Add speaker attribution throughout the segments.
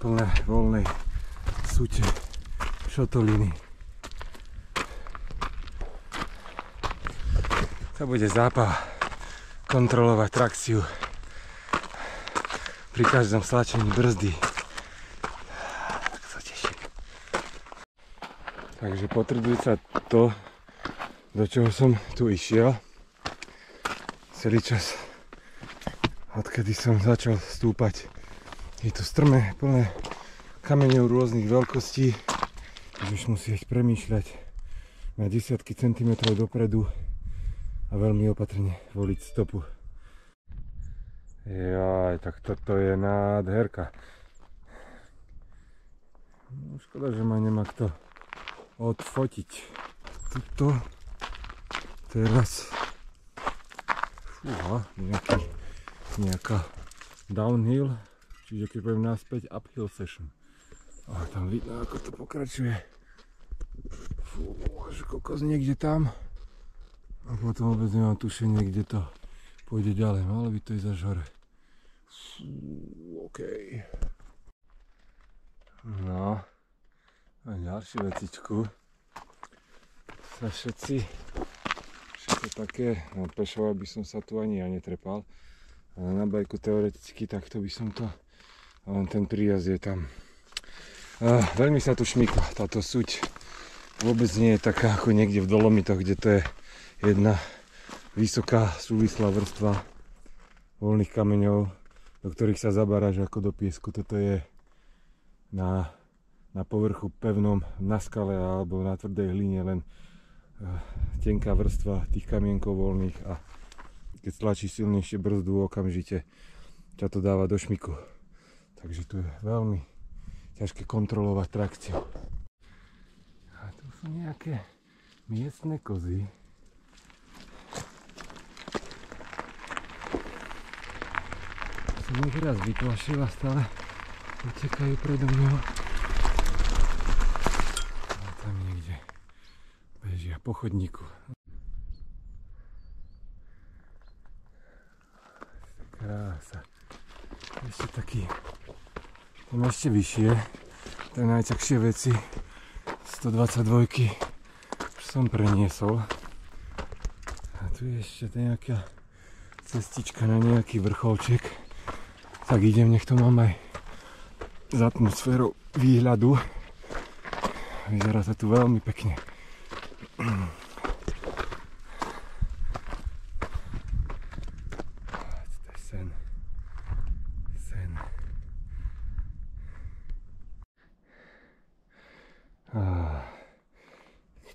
Speaker 1: plné voľnej sute, šotoliny. To bude zábava kontrolovať trakciu pri každom stlačení brzdy. Tak sa teším. Takže potvrduje sa to, do čoho som tu išiel celý čas, odkedy som začal stúpať. Je to strmé, plné kameňov rôznych veľkostí, že už musíš premýšľať na desiatky centimetrov dopredu a veľmi opatrne voliť stopu. Jaj, tak toto je nádherka. Škoda, že ma nemá kto odfotiť. Tuto teraz nejaká downhill, čiže keď poviem naspäť uphill session. A tam vidno, ako to pokračuje. Fú, že kokos niekde tam. A potom vôbec nemám tušenie, kde to pôjde ďalej. Malo by to ísť až hore. OK. No. A ďalšiu vecičku. Sa všetci také, no pešo by som sa tu ani ja netrepal. Ale na bajku teoreticky takto by som to. Len ten príjazd je tam. Veľmi sa tu šmykla táto suť. Vôbec nie je taká ako niekde v Dolomitoch, kde to je jedna vysoká súvislá vrstva voľných kameňov, do ktorých sa zabaráš ako do piesku. Toto je na povrchu pevnom, na skale alebo na tvrdej hline len tenká vrstva tých kamienkov voľných a keď stlačíš silnejšie brzdu, okamžite ťa to dáva do šmiku. Takže tu je veľmi ťažké kontrolovať trakciu. A tu sú nejaké miestne kozy. Som ich raz vyplašil a stále utekajú predo mňou. A tam niekde bežia po chodníku. Krása. Ešte taký, tam ešte vyššie, tie najťažšie veci 122 už som preniesol. A tu je ešte nejaká cestička na nejaký vrcholček. Tak idem, nech to mám aj s atmosférou výhľadu. Vyzerá sa tu veľmi pekne. To je sen. Sen.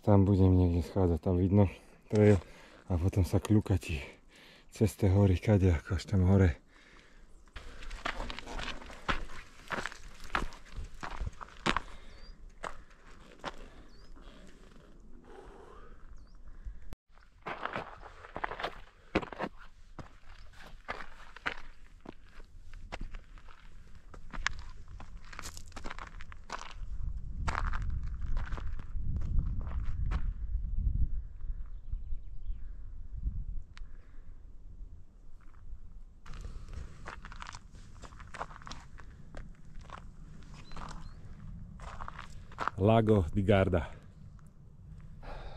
Speaker 1: Tam budem niekde schádzať, tam vidno trail a potom sa kľukatí cez tie hory, kadeľko až tam hore. Lago di Garda.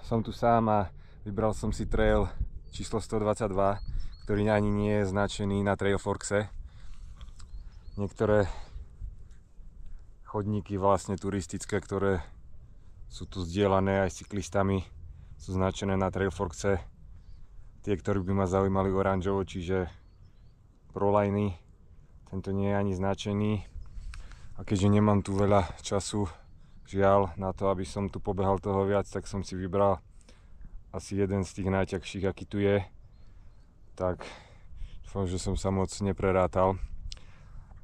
Speaker 1: Som tu sám a vybral som si trail číslo 122, ktorý ani nie je značený na Trailforxe. Niektoré chodníky vlastne turistické, ktoré sú tu zdieľané aj cyklistami, sú značené na Trailforxe. Tie, ktorí by ma zaujímali oranžovo, čiže ProLiny. Tento nie je ani značený. A keďže nemám tu veľa času, žiaľ, na to, aby som tu pobehal toho viac, tak som si vybral asi jeden z tých najťažších, aký tu je. Tak dúfam, že som sa moc neprerátal.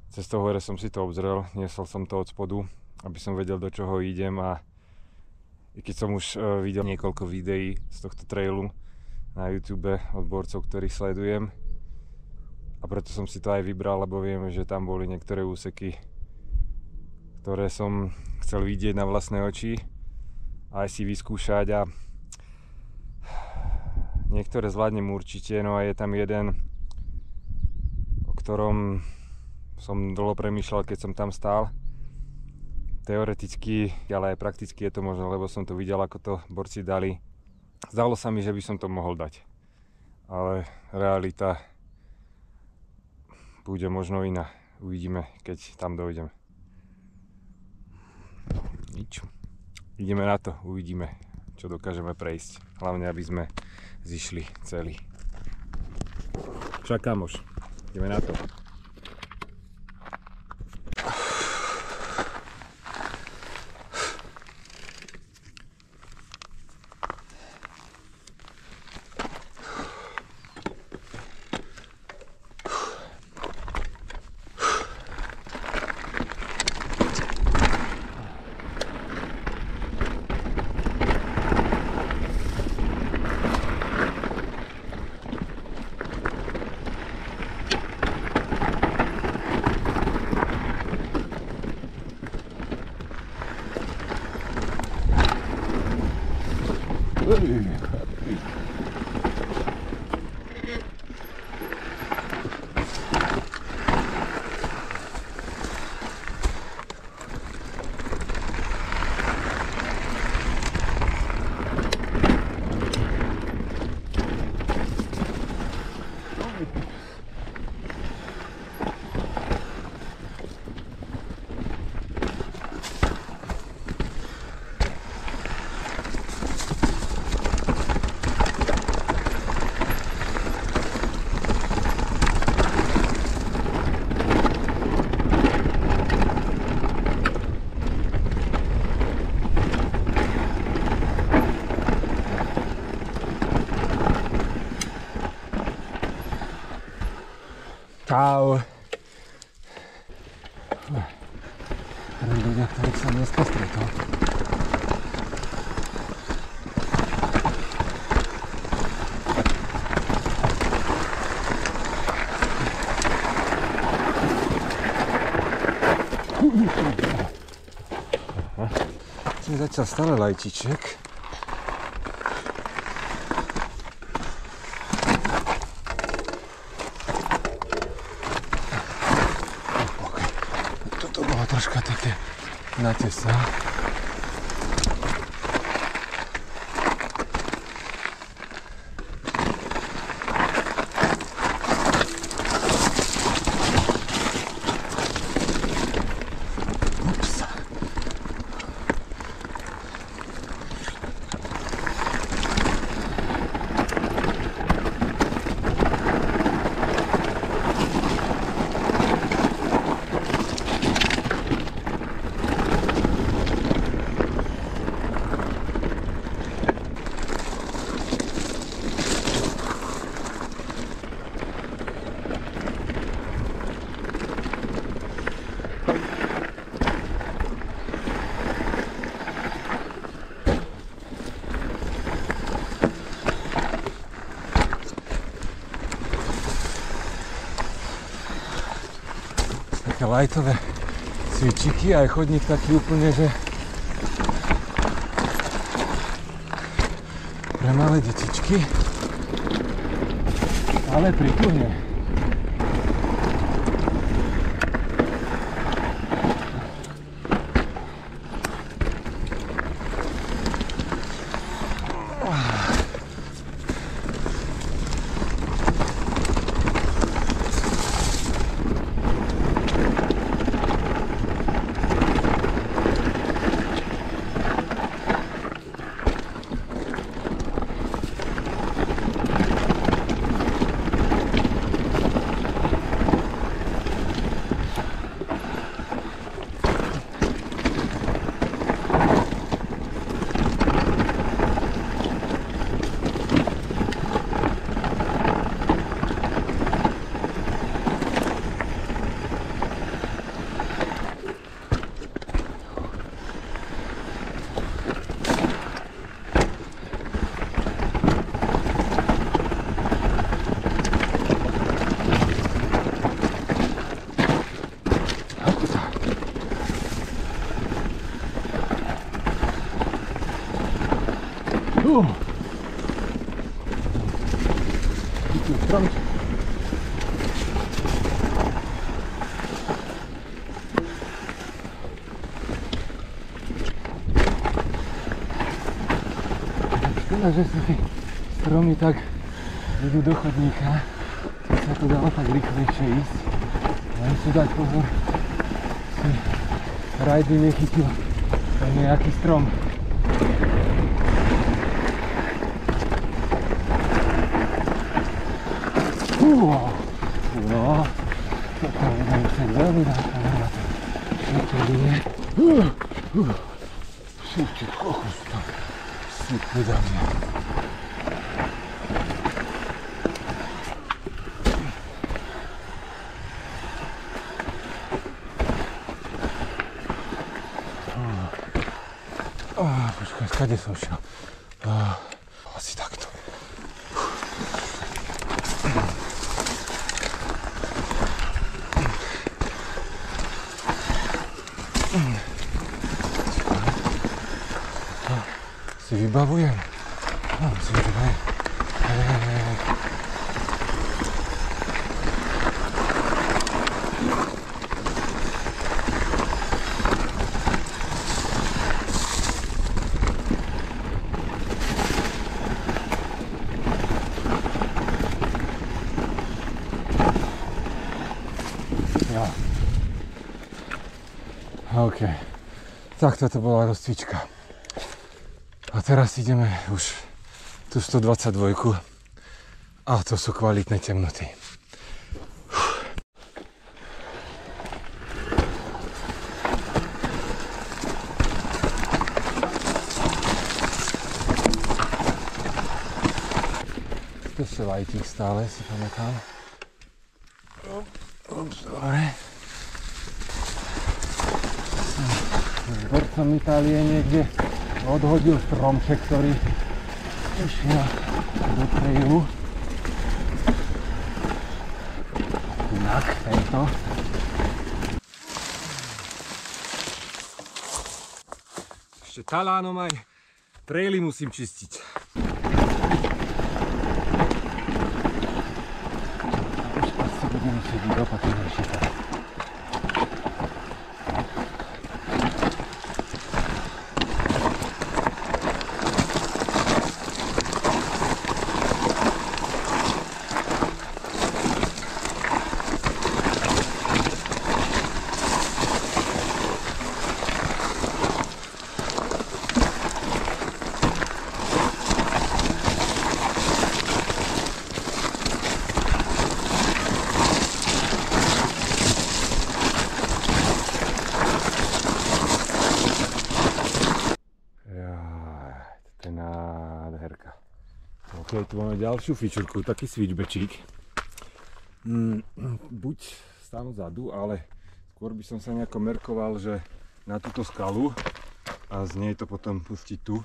Speaker 1: Cez to hore som si to obzrel, niesol som to od spodu, aby som vedel, do čoho idem, a i keď som už videl niekoľko videí z tohto trailu na YouTube od borcov, ktorých sledujem, a preto som si to aj vybral, lebo viem, že tam boli niektoré úseky, ktoré som chcel vidieť na vlastné oči a aj si vyskúšať, a niektoré zvládnem určite. No a je tam jeden, o ktorom som dlho premýšľal, keď som tam stál, teoreticky, ale aj prakticky je to možné, lebo som to videl, ako to borci dali. Zdalo sa mi, že by som to mohol dať. Ale realita bude možno iná. Uvidíme, keď tam dojdeme. Nič. Ideme na to, uvidíme, čo dokážeme prejsť. Hlavne, aby sme zišli celí. Však kamoš, ideme na to. Čau. Ľudia, ktorých som dneska stretol. Som začal stále lajčiček. Troška také natesa. Ups. Také lajtové cvičiky, aj chodník taký úplne, že pre malé detičky, ale prikúrne. škoda, že sú tie stromy tak idú do chodníka. Keď sa to dalo tak rýchlejšie ísť. Len si dať pozor, si Rajdy nechytil tam nejaký strom. No, toto bude musieť veľmi nákladná. Toto je. Všetky kokos tam sypne za mňa. Počkaj, skade som šiel? Asi takto. Si vybavujem. Musím to aj. Jo. OK. Tak toto bola rozcvička. A teraz ideme už tú 122 a to sú kvalitné temnoty. Specialitík stále si pamätám. Dobre. S borcom Itálie niekde odhodil stromček, ktorý išiel do trailu. Inak tento. Ešte talánom aj traily musím čistiť. Už asi budem musieť byť opatrnejšie teraz. Tu máme ďalšiu fičurku, taký switchbackík. Buď stánu vzadu, ale skôr by som sa nejako merkoval, že na túto skalu a z nej to potom pustiť tu.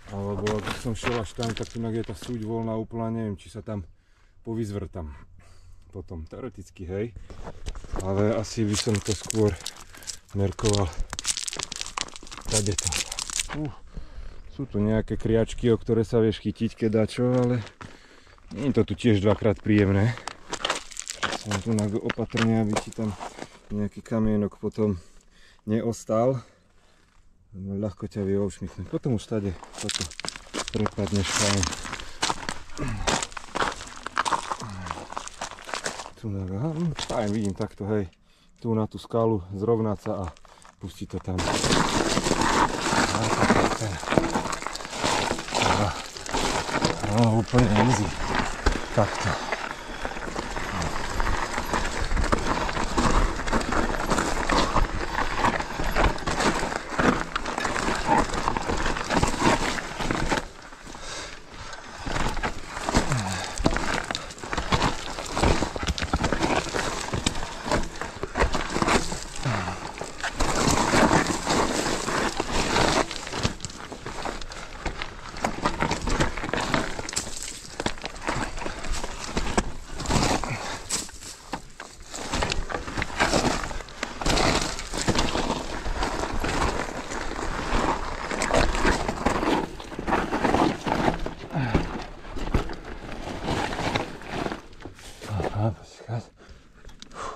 Speaker 1: Alebo ak som šiel až tam, tak tu je tá súť voľná úplná, neviem, či sa tam povyzvrtam. Potom teoreticky, hej, ale asi by som to skôr merkoval tadeto. Sú tu nejaké kriačky, o ktoré sa vieš chytiť, keď dačo, ale nie je to tu tiež dvakrát príjemné. Som tu opatrne, aby ti tam nejaký kamienok potom neostal. Ľahko ťa vie ovšmichnúť. Potom už tady toto prepadneš fajn. Tu fajn, vidím takto, hej. Tu na tú skalu zrovnať sa a pustiť to tam. No, úplne easy. Takto.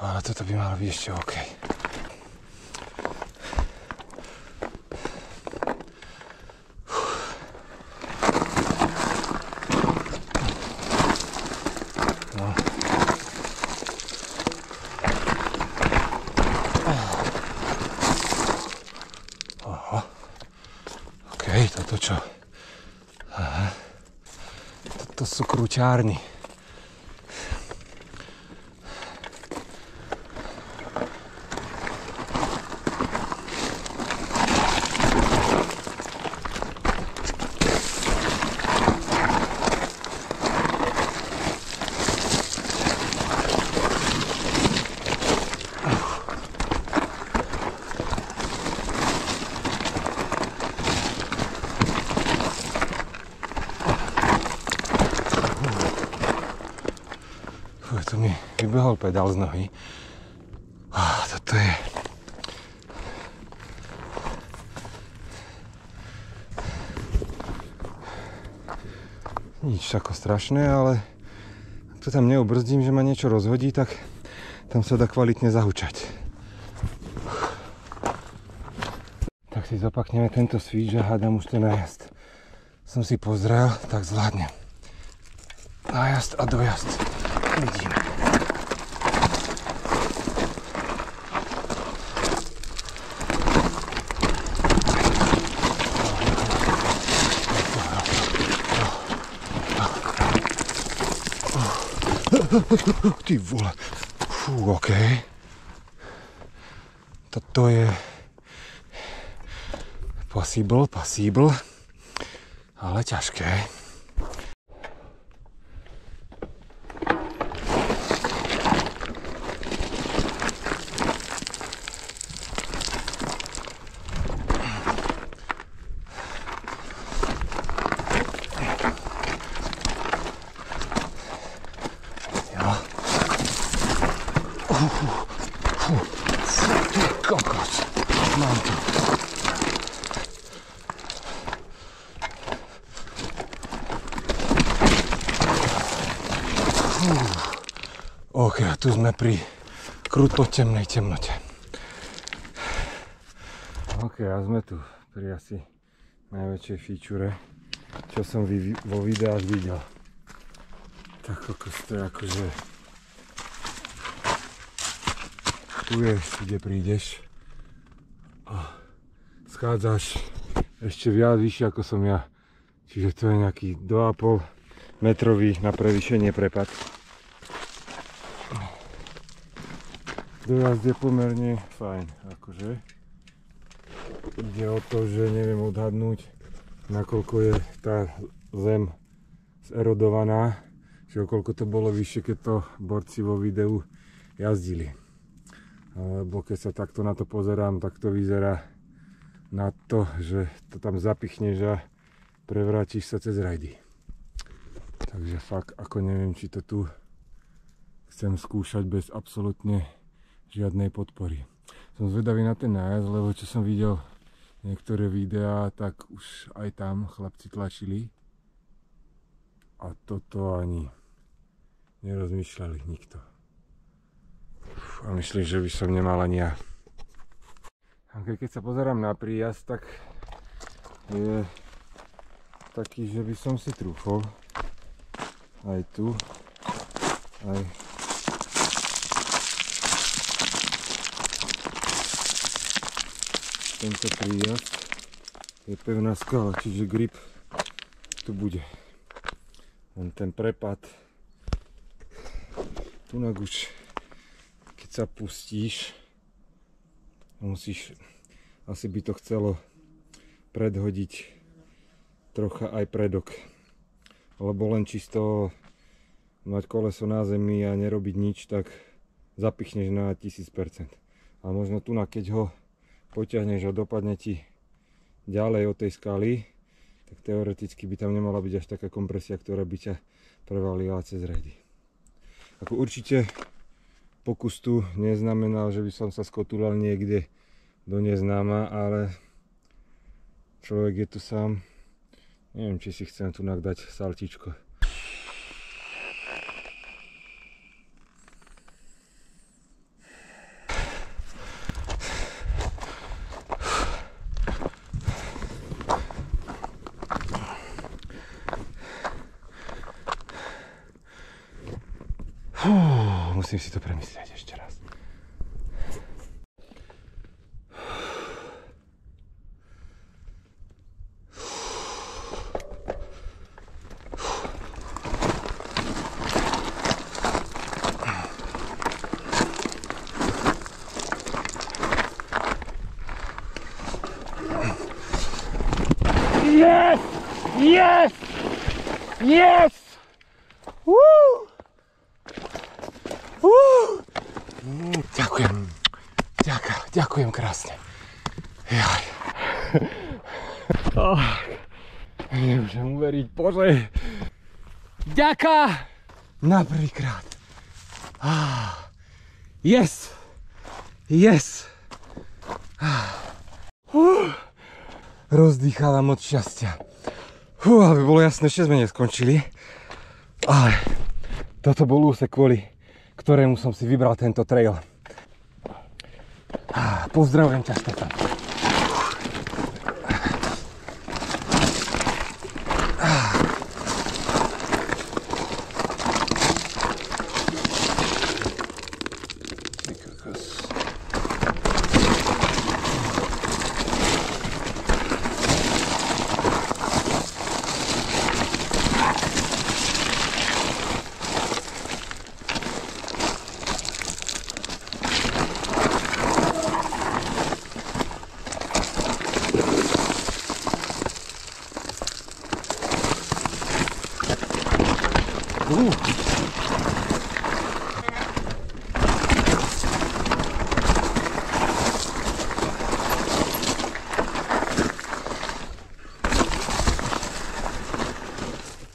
Speaker 1: Ale toto by malo byť ešte OK. toto čo? Aha. Toto sú kruťárny.
Speaker 2: Tu mi vybehol pedál z nohy. Toto je... nič ako strašné, ale ak to tam neubrzdím, že ma niečo rozhodí, tak tam sa dá kvalitne zahučať. Tak si zopakneme tento switch a hádam už ten nájazd. Som si pozrel, tak zvládnem. Nájazd a dojazd. Vidíme. Ty vole. Fú, OK. Toto je possible, ale ťažké. Kokos, mám to. OK, a tu sme pri kruto temnej temnote. OK, a sme tu pri asi najväčšej feature, čo som vo videách videl. Tak kokos, to je akože... Tu je, kde prídeš a schádzaš ešte viac vyššie ako som ja. Čiže to je nejaký 2,5 metrový na prevýšenie prepad. Dojazd je pomerne fajn, akože. Ide o to, že neviem odhadnúť, nakoľko je tá zem zerodovaná, čiže koľko to bolo vyššie, keď to borci vo videu jazdili. Lebo keď sa takto na to pozerám, tak to vyzerá na to, že to tam zapichneš a prevrátiš sa cez rajdy. Takže fakt, ako neviem, či to tu chcem skúšať bez absolútne žiadnej podpory. Som zvedavý na ten nájazd, lebo čo som videl niektoré videá, tak už aj tam chlapci tlačili. A toto ani nerozmýšľali nikto. A myslím, že by som nemal ani ja. Keď sa pozerám na príjazd, tak je taký, že by som si trúfol aj tu, aj tento príjazd je pevná skala, čiže grip tu bude. Len ten prepad tunak už sa pustíš, musíš, asi by to chcelo predhodiť trocha aj predok, lebo len čisto mať koleso na zemi a nerobiť nič, tak zapichneš na 1000%. A možno tu, keď ho potiahneš a dopadne ti ďalej od tej skaly, tak teoreticky by tam nemala byť až taká kompresia, ktorá by ťa prevalila cez rejdy. Ako určite pokus tu neznamenal, že by som sa skotúľal niekde do neznáma, ale človek je tu sám. Neviem, či si chcem tu dať saltičko. Musím si to premyslieť ešte raz.
Speaker 1: Yes! Yes! Yes! Woo! Woo! Ďakujem. Ďakujem krásne. Jaj. Nemôžem uveriť, Bože. Ďaká! Na prvýkrát. Yes! Yes! Rozdýchala moc šťastia. Aby bolo jasné, ešte sme neskončili. Ale toto bol úsek, kvôli ktorému som si vybral tento trail. Pozdravujem ťa, Štefan.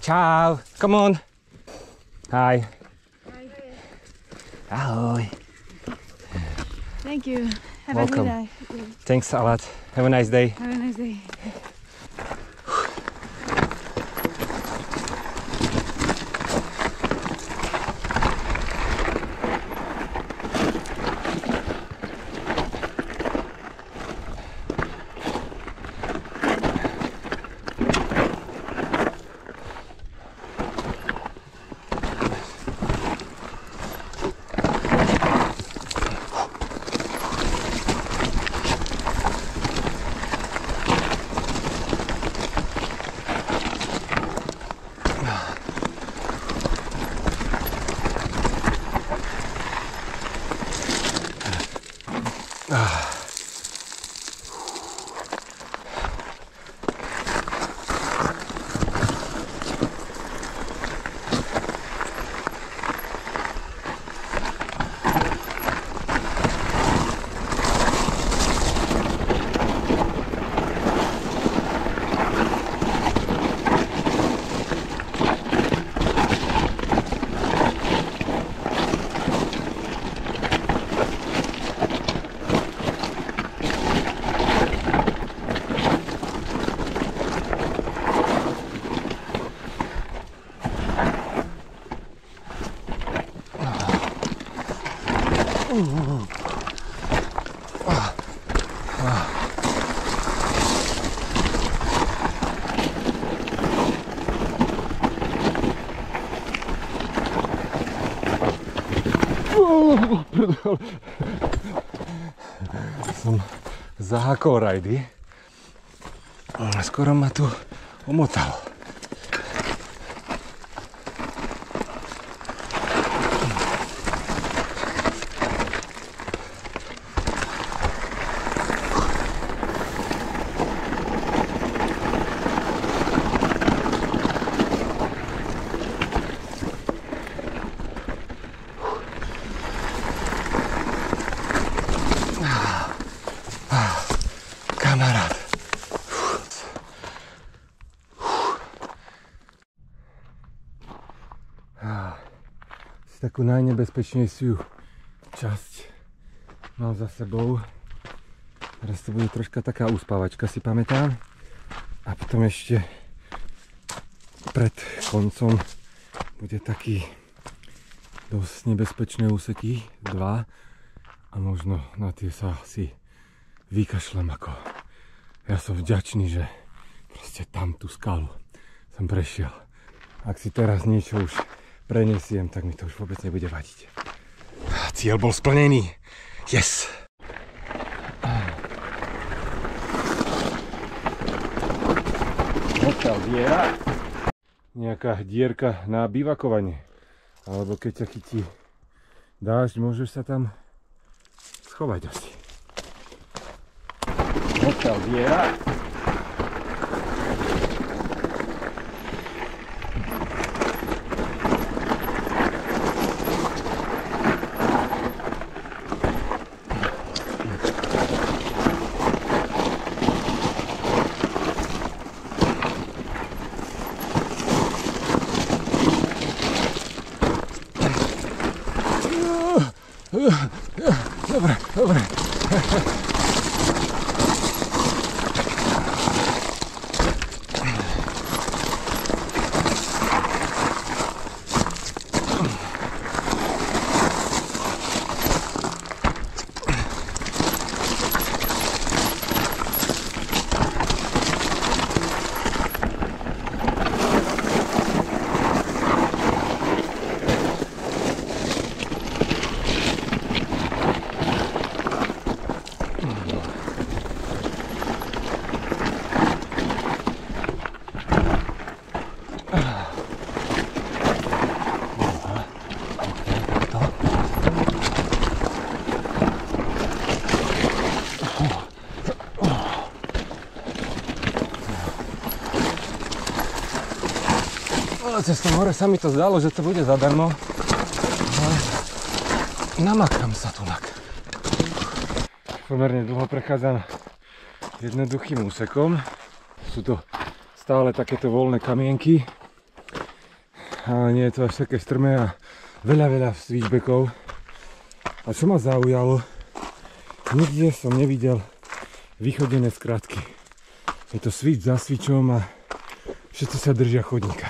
Speaker 1: Ciao, come on. Hi.
Speaker 3: Hi.
Speaker 1: Ahoy.
Speaker 3: Thank you. Have
Speaker 1: Welcome.
Speaker 3: a good day.
Speaker 1: Thanks a lot. Have a nice day.
Speaker 3: Have a nice day.
Speaker 1: Som zahakol rajdy. Skoro ma tu omotalo. Kamarát. Takú najnebezpečnejšiu časť mám za sebou. Teraz to bude troška taká uspávačka, si pamätám. A potom ešte pred koncom bude taký dosť nebezpečné úseky, 2. A možno na tie sa asi vykašlem ako. Ja som vďačný, že proste tam tú skalu som prešiel. Ak si teraz niečo už prenesiem, tak mi to už vôbec nebude vadiť. Cieľ bol splnený. Yes! Odtiaľ diera. Nejaká dierka na bivakovanie. Alebo keď ťa chytí dážď, môžeš sa tam schovať asi. Odtiaľ diera. Dobre, dobre. Cez to more sa mi to zdalo, že to bude zadarmo, ale namakám sa tunak. Pomerne dlho prechádzam jednoduchým úsekom. Sú to stále takéto voľné kamienky, ale nie je to až také strmé a veľa switchbackov. A čo ma zaujalo, nikde som nevidel vychodené skratky. Je to switch za switchom a všetci sa držia chodníka.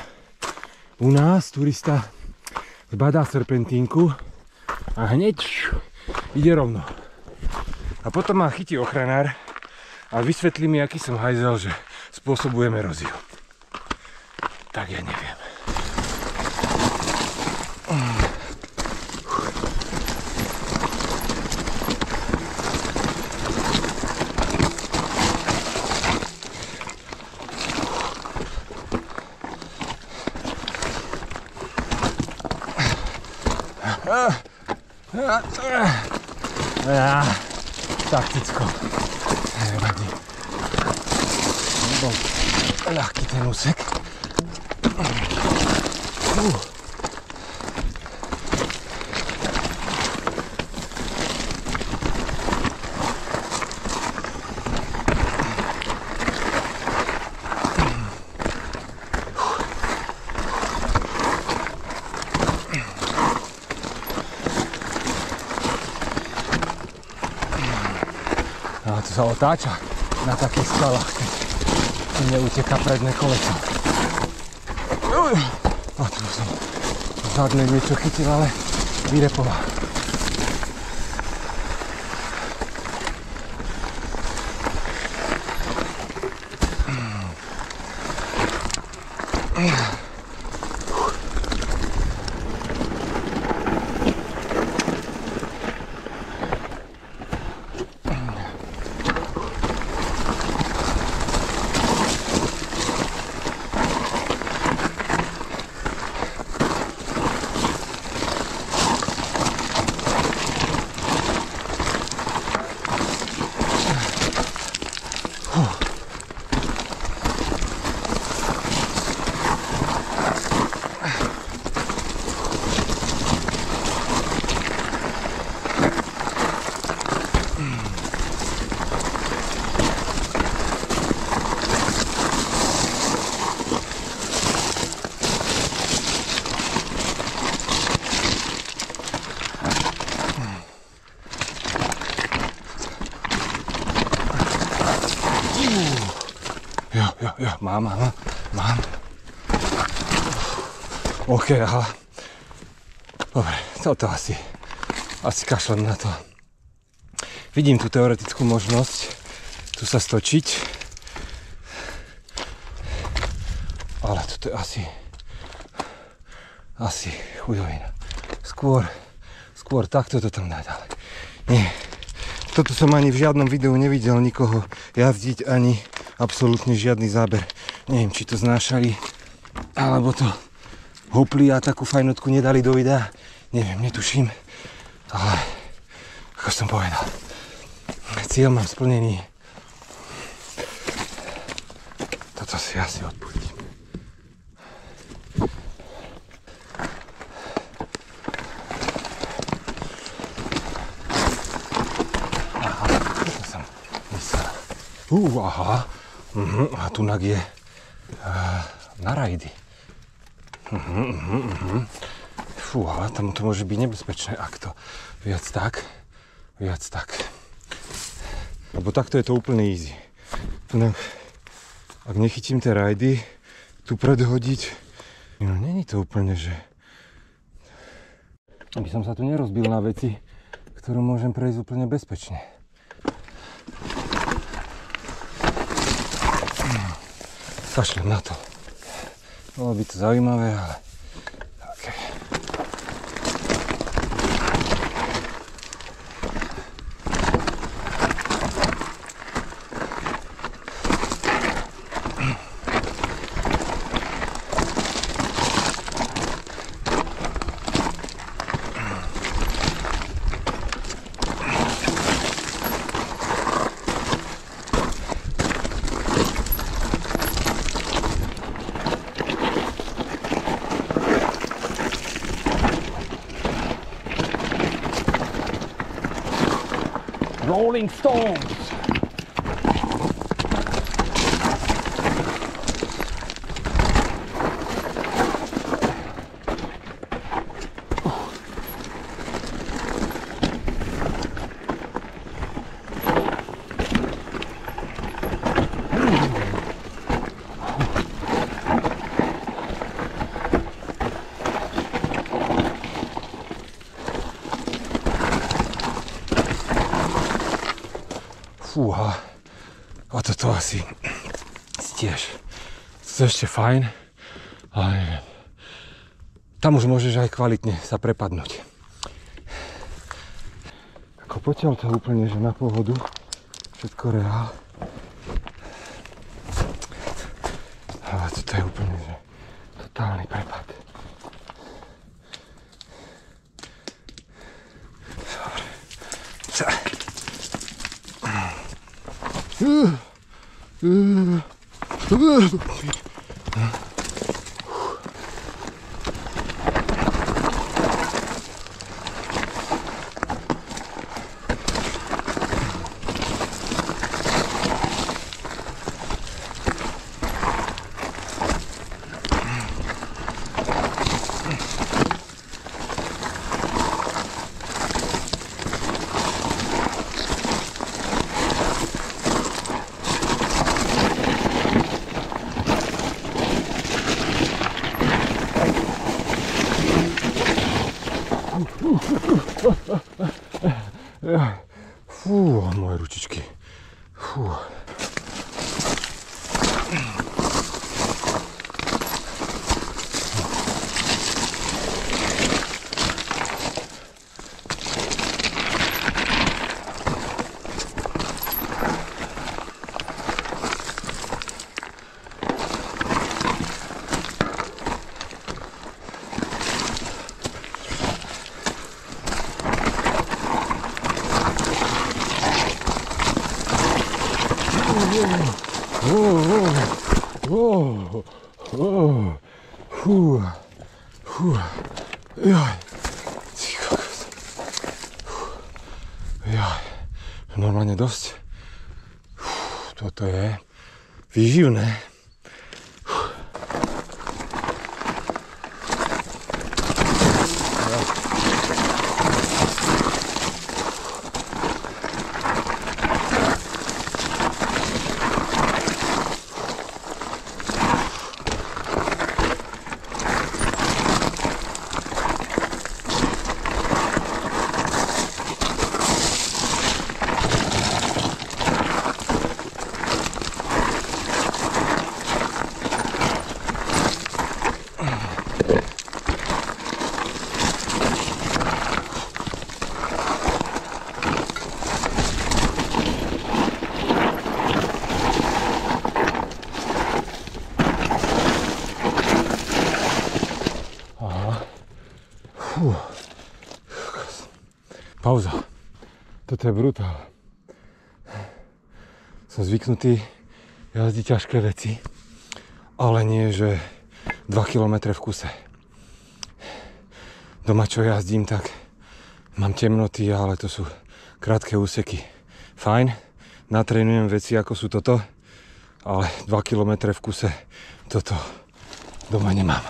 Speaker 1: U nás turista zbadá serpentínku a hneď ide rovno. A potom ma chytí ochranár a vysvetlí mi, aký som hajzel, že spôsobujem eróziu. Tak ja neviem. Takticko. Nevadí. Bol ľahký ten úsek. A to sa otáča na takých skalách, keď neuteká predné koleso. A tu som zadne niečo chytil, ale vyrepoval. Jo, mám. OK, aha. Dobre, toto asi kašlem na to. Vidím tú teoretickú možnosť tu sa stočiť. Ale toto je asi chudovina. Skôr takto to tam dá ďalej. Nie. Toto som ani v žiadnom videu nevidel nikoho jazdiť, ani absolútne žiadny záber. Neviem, či to znášali, alebo to hopli a takú fajnotku nedali do videa. Neviem, netuším. Ale, ako som povedal, cieľ mám splnený. Toto si asi odpustím. Aha, toto som myslel. Aha. A tunak je na rajdy.
Speaker 2: Fúha, tam to môže byť nebezpečné, ak to viac tak. Lebo takto je to úplne easy. Ak nechytím tie rajdy, tu predhodiť, no není to úplne, že... Aby som sa tu nerozbil na veci, ktorú môžem prejsť úplne bezpečne. Kašlem na to. Bolo by to zaujímavé, ale... Okay.
Speaker 1: Rolling Stones!
Speaker 2: Fúha, a toto asi tiež. To je ešte fajn, ale neviem. Tam už môžeš aj kvalitne sa prepadnúť. Ako potiaľ to úplne, že na pohodu, všetko reál. Ale toto je úplne, že totálny prepad. Dobre. Fú, moje ručičky. Fú. Normálne dosť. Toto je výživné. Pauza. Toto je brutál. Som zvyknutý jazdiť ťažké veci, ale nie, že 2 km v kuse. Doma, čo jazdím, tak mám temnoty, ale to sú krátke úseky. Fajn, natrénujem veci, ako sú toto, ale 2 km v kuse toto doma nemám.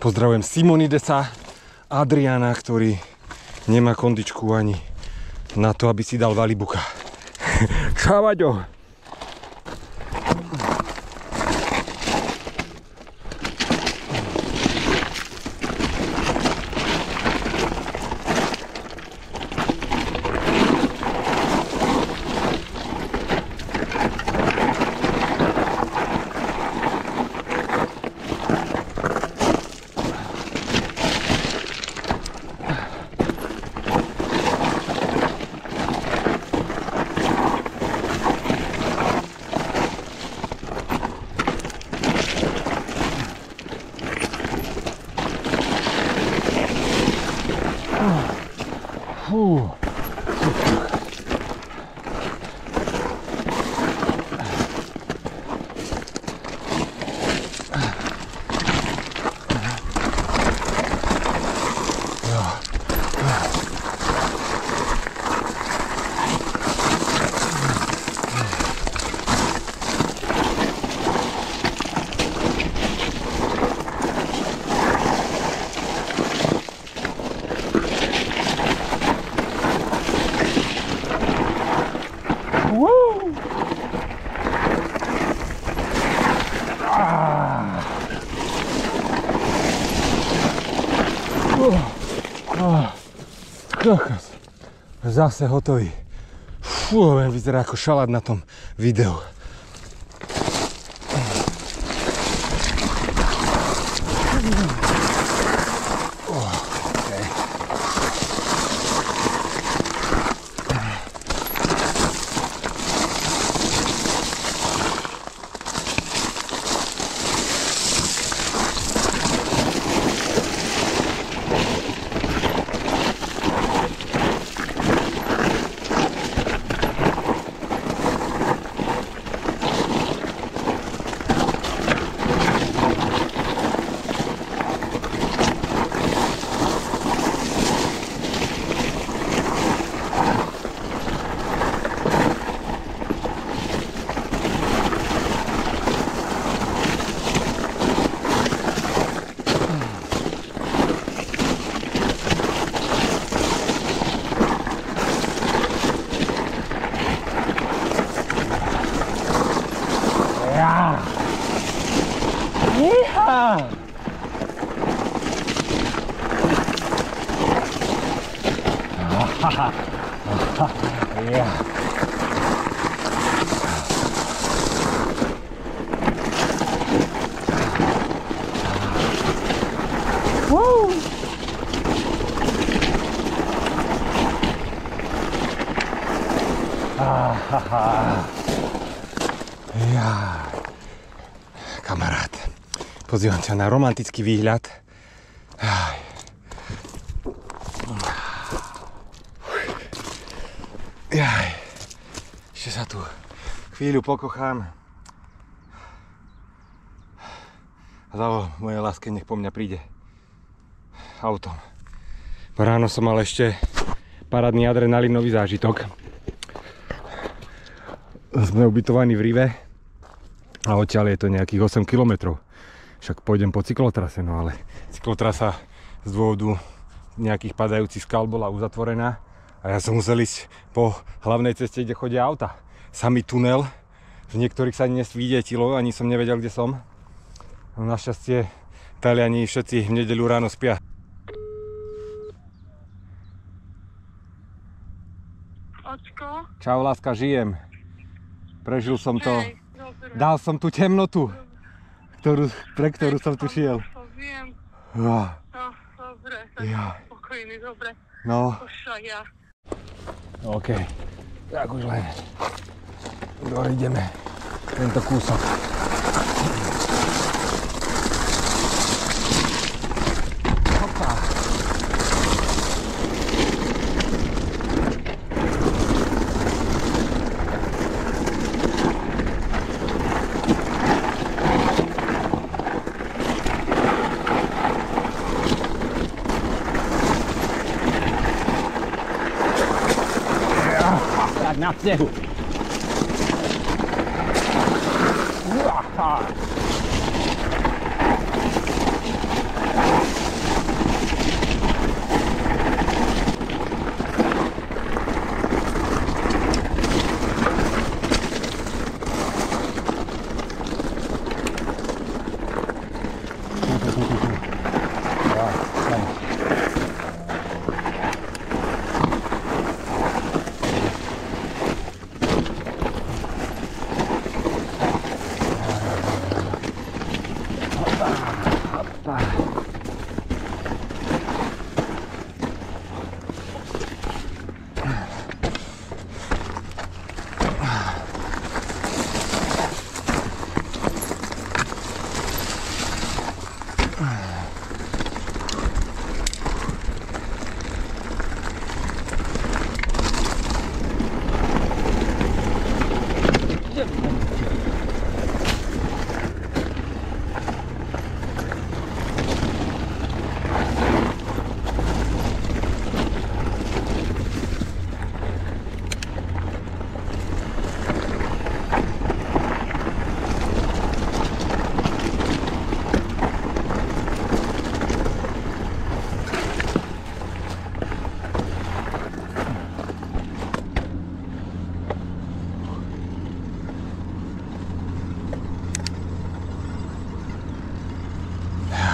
Speaker 2: Pozdravujem Simonidesa, Adriana, ktorý nemá kondičku ani na to, aby si dal valibuka. Čau, Aďo. Kokos. Zase hotový. Fú, vyzerá ako šalát na tom videu. Kamarát, pozývam ťa na romantický výhľad. Ešte sa tu chvíľu pokochám. A zavolám mojej láske, nech po mňa príde autom. Ráno som mal ešte parádny adrenalinový zážitok. Sme ubytovaní v Rive a odtiaľ je to nejakých 8 km. Však pôjdem po cyklotrase, no ale cyklotrasa z dôvodu nejakých padajúcich skal bola uzatvorená a ja som musel ísť po hlavnej ceste, kde chodia auta. Samý tunel, v niektorých sa ani nesvietilo, ani som nevedel, kde som. No našťastie Taliani všetci v nedeľu ráno spia.
Speaker 4: Očko?
Speaker 2: Čau, láska, žijem. Prežil som to.
Speaker 4: Hej, dobre.
Speaker 2: Dal som tú temnotu, pre ktorú som tu šiel.
Speaker 4: To viem.
Speaker 2: No,
Speaker 4: Dobre, tak
Speaker 2: Ja.
Speaker 4: spokojný, dobre.
Speaker 2: no,
Speaker 4: Pošla ja.
Speaker 2: OK. Tak už len dojdeme tento kúsok. Hopa. Tak na snehu.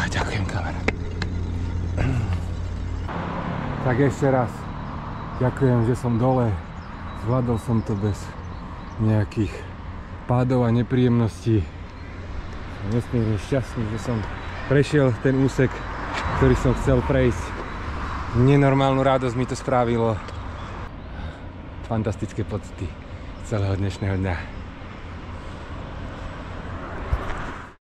Speaker 1: Ďakujem, kamera. Tak ešte raz ďakujem, že som dole. Zvládol som to bez nejakých pádov a nepríjemností. Som nesmierne šťastný, že som prešiel ten úsek, ktorý som chcel prejsť. Nenormálnu radosť mi to spravilo. Fantastické pocity celého dnešného dňa.